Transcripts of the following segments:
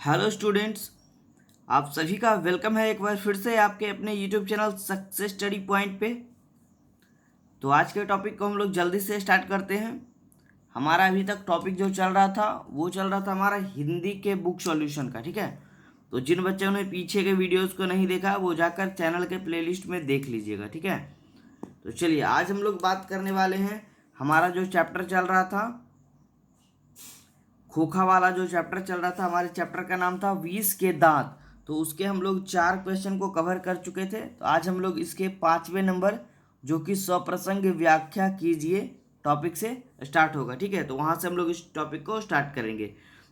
Hello students, आप सभी का वेलकम है एक बार फिर से आपके अपने YouTube channel success study point पे। तो आज के टॉपिक को हम लोग जल्दी से स्टार्ट करते हैं। हमारा अभी तक टॉपिक जो चल रहा था वो चल रहा था हमारा हिंदी के बुक सॉल्यूशन का, ठीक है। तो जिन बच्चों ने पीछे के वीडियोज़ को नहीं देखा वो जाकर चैनल के प्लेलिस्ट में देख लीजिएगा, ठीक है। तो चलिए आज हम लोग बात करने वाले हैं। हमारा जो चैप्टर चल रहा था, खोखा वाला जो चैप्टर चल रहा था, हमारे चैप्टर का नाम था 20 के दांत। तो उसके हम लोग 4 क्वेश्चन को कवर कर चुके थे। तो आज हम लोग इसके 5वें नंबर जो कि सप्रसंग व्याख्या कीजिए टॉपिक से स्टार्ट होगा, ठीक है। तो वहाँ से हम लोग इस टॉपिक को स्टार्ट करेंगे।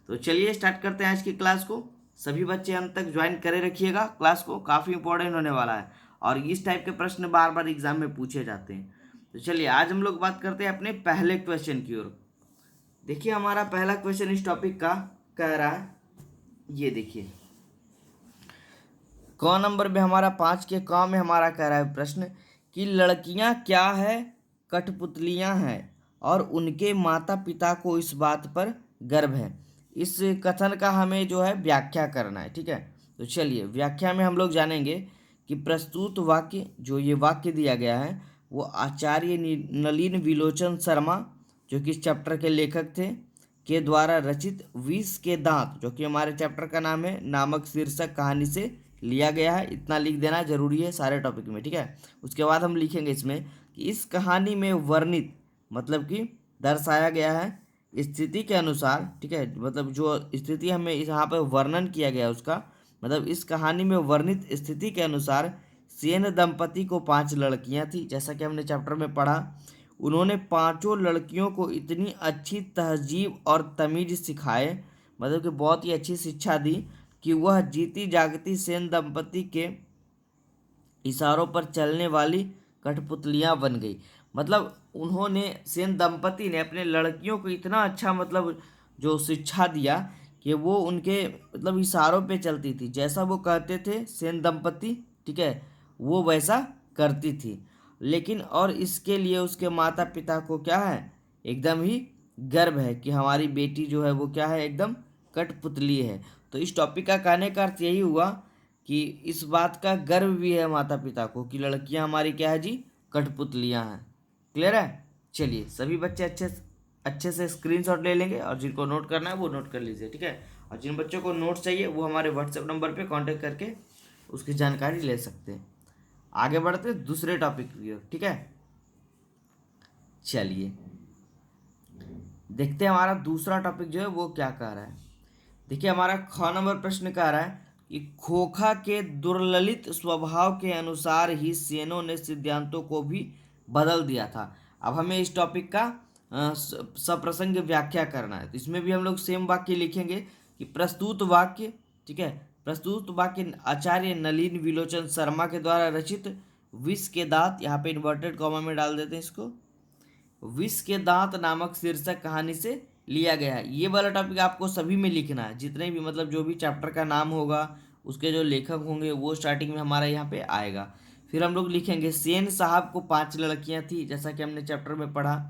तो चलिए स्टार्ट करते हैं आज की क्लास को। सभी बच्चे अंत तक ज्वाइन करे रखिएगा क्लास को, काफ़ी इंपॉर्टेंट होने वाला है और इस टाइप के प्रश्न बार बार एग्जाम में पूछे जाते हैं। तो चलिए आज हम लोग बात करते हैं अपने पहले क्वेश्चन की ओर। देखिए हमारा पहला क्वेश्चन इस टॉपिक का कह रहा है, ये देखिए क नंबर में हमारा 5 के क में हमारा कह रहा है प्रश्न कि लड़कियां क्या है, कठपुतलियां हैं और उनके माता पिता को इस बात पर गर्व है। इस कथन का हमें जो है व्याख्या करना है, ठीक है। तो चलिए व्याख्या में हम लोग जानेंगे कि प्रस्तुत वाक्य, जो ये वाक्य दिया गया है वो आचार्य नलिन विलोचन शर्मा जो कि इस चैप्टर के लेखक थे के द्वारा रचित 20 के दांत, जो कि हमारे चैप्टर का नाम है, नामक शीर्षक कहानी से लिया गया है। इतना लिख देना जरूरी है सारे टॉपिक में, ठीक है। उसके बाद हम लिखेंगे इसमें कि इस कहानी में वर्णित मतलब कि दर्शाया गया है स्थिति के अनुसार, ठीक है। मतलब जो स्थिति हमें यहाँ पर वर्णन किया गया उसका मतलब इस कहानी में वर्णित स्थिति के अनुसार सेन दंपति को 5 लड़कियां थी, जैसा कि हमने चैप्टर में पढ़ा। उन्होंने 5 लड़कियों को इतनी अच्छी तहजीब और तमीज सिखाए, मतलब कि बहुत ही अच्छी शिक्षा दी कि वह जीती जागती सेन दंपति के इशारों पर चलने वाली कठपुतलियां बन गई। मतलब उन्होंने, सेन दंपति ने अपने लड़कियों को इतना अच्छा मतलब जो शिक्षा दिया कि वो उनके मतलब इशारों पे चलती थी, जैसा वो कहते थे सेन दंपति, ठीक है, वो वैसा करती थी। लेकिन और इसके लिए उसके माता पिता को क्या है, एकदम ही गर्व है कि हमारी बेटी जो है वो क्या है, एकदम कठपुतली है। तो इस टॉपिक का कहने का अर्थ यही हुआ कि इस बात का गर्व भी है माता पिता को कि लड़कियां हमारी क्या है जी, कठपुतलियां हैं। क्लियर है। चलिए सभी बच्चे अच्छे से स्क्रीनशॉट ले लेंगे और जिनको नोट करना है वो नोट कर लीजिए, ठीक है। और जिन बच्चों को नोट चाहिए वो हमारे व्हाट्सएप नंबर पे कांटेक्ट करके उसकी जानकारी ले सकते हैं। आगे बढ़ते दूसरे टॉपिक की ओर, ठीक है। चलिए देखते हैं हमारा दूसरा टॉपिक जो है वो क्या कह रहा है। देखिए हमारा ख नंबर प्रश्न कह रहा है कि खोखा के दुर्ललित स्वभाव के अनुसार ही सेनों ने सिद्धांतों को भी बदल दिया था। अब हमें इस टॉपिक का सप्रसंग व्याख्या करना है। तो इसमें भी हम लोग सेम वाक्य लिखेंगे कि प्रस्तुत वाक्य, ठीक है, प्रस्तुत वाक्य आचार्य नलिन विलोचन शर्मा के द्वारा रचित 20 के दांत, यहाँ पे इन्वर्टेड कॉमा में डाल देते हैं इसको, 20 के दांत नामक शीर्षक कहानी से लिया गया है। ये वाला टॉपिक आपको सभी में लिखना है, जितने भी मतलब जो भी चैप्टर का नाम होगा उसके जो लेखक होंगे वो स्टार्टिंग में हमारा यहाँ पे आएगा। फिर हम लोग लिखेंगे सेन साहब को 5 लड़कियां थी, जैसा कि हमने चैप्टर में पढ़ा।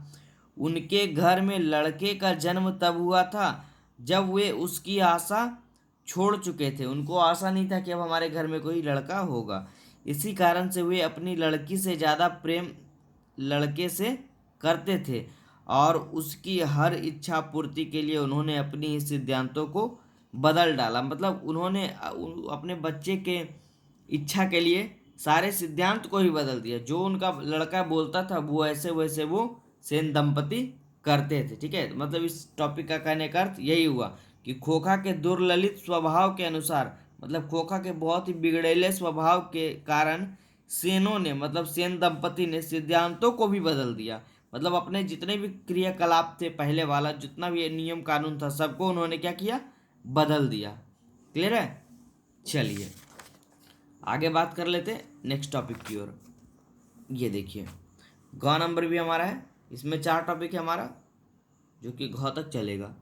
उनके घर में लड़के का जन्म तब हुआ था जब वे उसकी आशा छोड़ चुके थे। उनको आशा नहीं था कि अब हमारे घर में कोई लड़का होगा। इसी कारण से वे अपनी लड़की से ज़्यादा प्रेम लड़के से करते थे और उसकी हर इच्छा पूर्ति के लिए उन्होंने अपनी सिद्धांतों को बदल डाला। मतलब उन्होंने अपने बच्चे के इच्छा के लिए सारे सिद्धांत को ही बदल दिया। जो उनका लड़का बोलता था वो ऐसे वैसे वो सेन दंपति करते थे, ठीक है। मतलब इस टॉपिक का कहने का अर्थ यही हुआ कि खोखा के दुर्ललित स्वभाव के अनुसार, मतलब खोखा के बहुत ही बिगड़ेले स्वभाव के कारण सेनों ने, मतलब सेन दंपति ने सिद्धांतों को भी बदल दिया। मतलब अपने जितने भी क्रियाकलाप थे, पहले वाला जितना भी नियम कानून था, सबको उन्होंने क्या किया, बदल दिया। क्लियर है। चलिए आगे बात कर लेते हैं नेक्स्ट टॉपिक की ओर। ये देखिए ग नंबर भी हमारा है, इसमें 4 टॉपिक है हमारा जो कि घ तक चलेगा।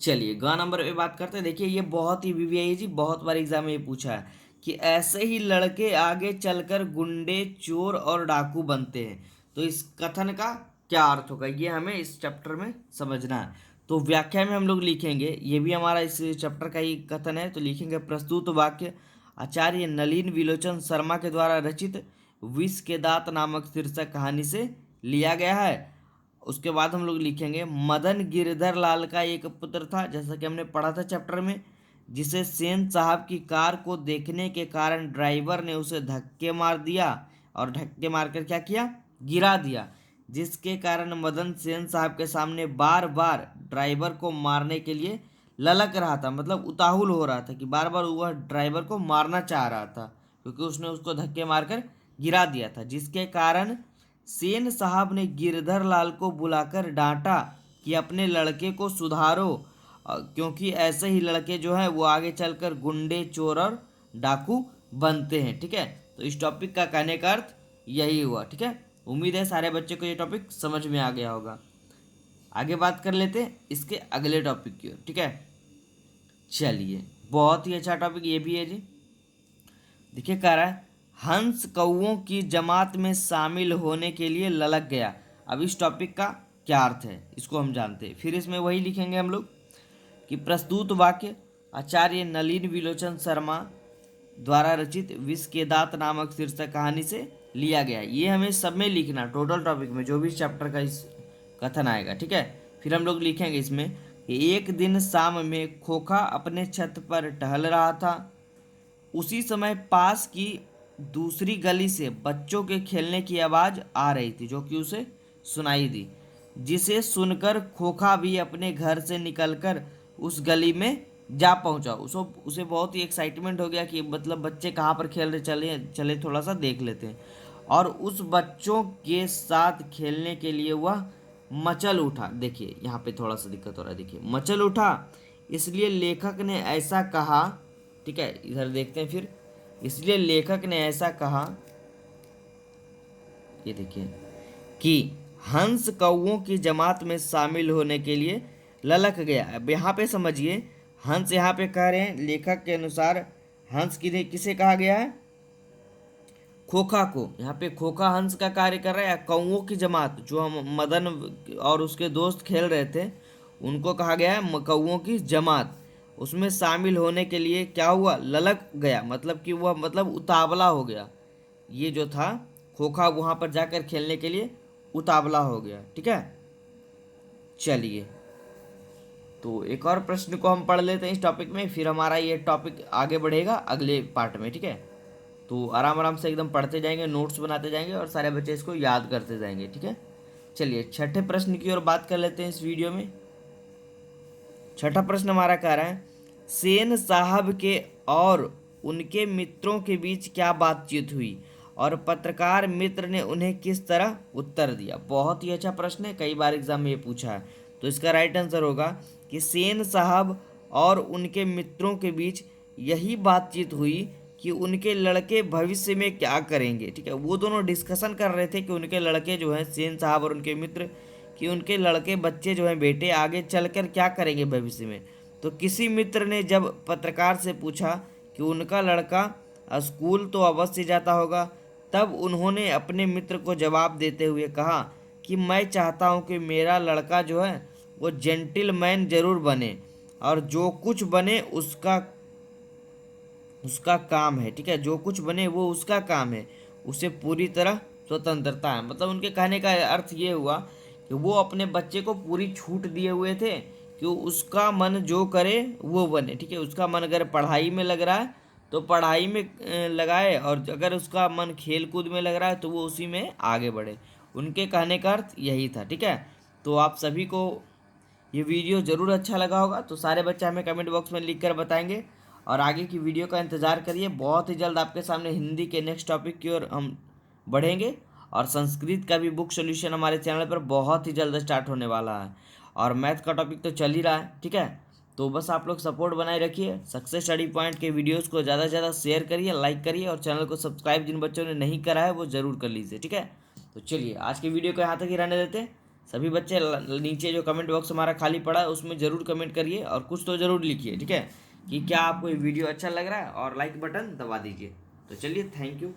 चलिए ग नंबर पे बात करते हैं। देखिए ये बहुत ही वीवीआई जी, बहुत बार एग्जाम में ये पूछा है कि ऐसे ही लड़के आगे चलकर गुंडे, चोर और डाकू बनते हैं। तो इस कथन का क्या अर्थ होगा, ये हमें इस चैप्टर में समझना है। तो व्याख्या में हम लोग लिखेंगे, ये भी हमारा इस चैप्टर का ही कथन है, तो लिखेंगे प्रस्तुत वाक्य आचार्य नलिन विलोचन शर्मा के द्वारा रचित विष के दांत नामक शीर्षक कहानी से लिया गया है। उसके बाद हम लोग लिखेंगे मदन गिरधर लाल का एक पुत्र था, जैसा कि हमने पढ़ा था चैप्टर में, जिसे सेन साहब की कार को देखने के कारण ड्राइवर ने उसे धक्के मार दिया और धक्के मारकर क्या किया, गिरा दिया, जिसके कारण मदन सेन साहब के सामने बार बार ड्राइवर को मारने के लिए ललक रहा था, मतलब उताहुल हो रहा था कि बार बार वह ड्राइवर को मारना चाह रहा था, क्योंकि उसने उसको धक्के मारकर गिरा दिया था, जिसके कारण सेन साहब ने गिरधर लाल को बुलाकर डांटा कि अपने लड़के को सुधारो, क्योंकि ऐसे ही लड़के जो हैं वो आगे चलकर गुंडे, चोर और डाकू बनते हैं। ठीक है, तो इस टॉपिक का कहने का अर्थ यही हुआ। ठीक है, उम्मीद है सारे बच्चे को ये टॉपिक समझ में आ गया होगा। आगे बात कर लेते हैं इसके अगले टॉपिक की ओर। ठीक है, चलिए, बहुत ही अच्छा टॉपिक ये भी है जी। देखिए, कह रहा है हंस कौओं की जमात में शामिल होने के लिए ललक गया। अब इस टॉपिक का क्या अर्थ है इसको हम जानते हैं, फिर इसमें वही लिखेंगे हम लोग कि प्रस्तुत वाक्य आचार्य नलिन विलोचन शर्मा द्वारा रचित विष के दांत नामक शीर्षक कहानी से लिया गया। ये हमें सब में लिखना, टोटल टॉपिक में जो भी चैप्टर का इस कथन आएगा। ठीक है, फिर हम लोग लिखेंगे इसमें कि एक दिन शाम में खोखा अपने छत पर टहल रहा था। उसी समय पास की दूसरी गली से बच्चों के खेलने की आवाज़ आ रही थी, जो कि उसे सुनाई दी, जिसे सुनकर खोखा भी अपने घर से निकलकर उस गली में जा पहुंचा। उसे बहुत ही एक्साइटमेंट हो गया कि मतलब बच्चे कहाँ पर खेल रहे, चले चले थोड़ा सा देख लेते हैं। और उस बच्चों के साथ खेलने के लिए वह मचल उठा। देखिए यहाँ पे थोड़ा सा दिक्कत हो रहा है, देखिए मचल उठा, इसलिए लेखक ने ऐसा कहा। ठीक है, इधर देखते हैं फिर, इसलिए लेखक ने ऐसा कहा, ये देखिए, कि हंस कौओं की जमात में शामिल होने के लिए ललक गया। अब यहाँ पे समझिए, हंस यहाँ पे कह रहे हैं लेखक के अनुसार हंस किसे कहा गया है, खोखा को। यहाँ पे खोखा हंस का कार्य कर रहा है, या कौओं की जमात जो हम मदन और उसके दोस्त खेल रहे थे उनको कहा गया है कौओं की जमात। उसमें शामिल होने के लिए क्या हुआ, ललक गया, मतलब कि वह मतलब उतावला हो गया। ये जो था खोखा वहाँ पर जाकर खेलने के लिए उतावला हो गया। ठीक है, चलिए, तो एक और प्रश्न को हम पढ़ लेते हैं इस टॉपिक में, फिर हमारा ये टॉपिक आगे बढ़ेगा अगले पार्ट में। ठीक है, तो आराम आराम से एकदम पढ़ते जाएंगे, नोट्स बनाते जाएंगे और सारे बच्चे इसको याद करते जाएंगे। ठीक है, चलिए छठे प्रश्न की ओर बात कर लेते हैं इस वीडियो में। छठा प्रश्न हमारा कह रहा है सेन साहब के और उनके मित्रों के बीच क्या बातचीत हुई और पत्रकार मित्र ने उन्हें किस तरह उत्तर दिया। बहुत ही अच्छा प्रश्न है, कई बार एग्जाम में ये पूछा है। तो इसका राइट आंसर होगा कि सेन साहब और उनके मित्रों के बीच यही बातचीत हुई कि उनके लड़के भविष्य में क्या करेंगे। ठीक है, वो दोनों डिस्कशन कर रहे थे कि उनके लड़के जो हैं सेन साहब और उनके मित्र, कि उनके लड़के बच्चे जो हैं बेटे आगे चलकर क्या करेंगे भविष्य में। तो किसी मित्र ने जब पत्रकार से पूछा कि उनका लड़का स्कूल तो अवश्य जाता होगा, तब उन्होंने अपने मित्र को जवाब देते हुए कहा कि मैं चाहता हूं कि मेरा लड़का जो है वो जेंटिलमैन जरूर बने, और जो कुछ बने उसका काम है। ठीक है, जो कुछ बने वो उसका काम है, उसे पूरी तरह स्वतंत्रता है। मतलब उनके कहने का अर्थ ये हुआ कि वो अपने बच्चे को पूरी छूट दिए हुए थे कि उसका मन जो करे वो बने। ठीक है, उसका मन अगर पढ़ाई में लग रहा है तो पढ़ाई में लगाए, और अगर उसका मन खेल कूद में लग रहा है तो वो उसी में आगे बढ़े। उनके कहने का अर्थ यही था। ठीक है, तो आप सभी को ये वीडियो ज़रूर अच्छा लगा होगा, तो सारे बच्चे हमें कमेंट बॉक्स में लिख कर बताएंगे, और आगे की वीडियो का इंतज़ार करिए। बहुत ही जल्द आपके सामने हिंदी के नेक्स्ट टॉपिक की ओर हम बढ़ेंगे, और संस्कृत का भी बुक सॉल्यूशन हमारे चैनल पर बहुत ही जल्द स्टार्ट होने वाला है, और मैथ का टॉपिक तो चल ही रहा है। ठीक है, तो बस आप लोग सपोर्ट बनाए रखिए। सक्सेस स्टडी पॉइंट के वीडियोज़ को ज़्यादा से ज़्यादा शेयर करिए, लाइक करिए, और चैनल को सब्सक्राइब जिन बच्चों ने नहीं करा है वो ज़रूर कर लीजिए। ठीक है, तो चलिए आज की वीडियो को यहाँ तक ही रहने देते हैं। सभी बच्चे नीचे जो कमेंट बॉक्स हमारा खाली पड़ा है उसमें ज़रूर कमेंट करिए, और कुछ तो ज़रूर लिखिए। ठीक है, कि क्या आपको ये वीडियो अच्छा लग रहा है, और लाइक बटन दबा दीजिए। तो चलिए, थैंक यू।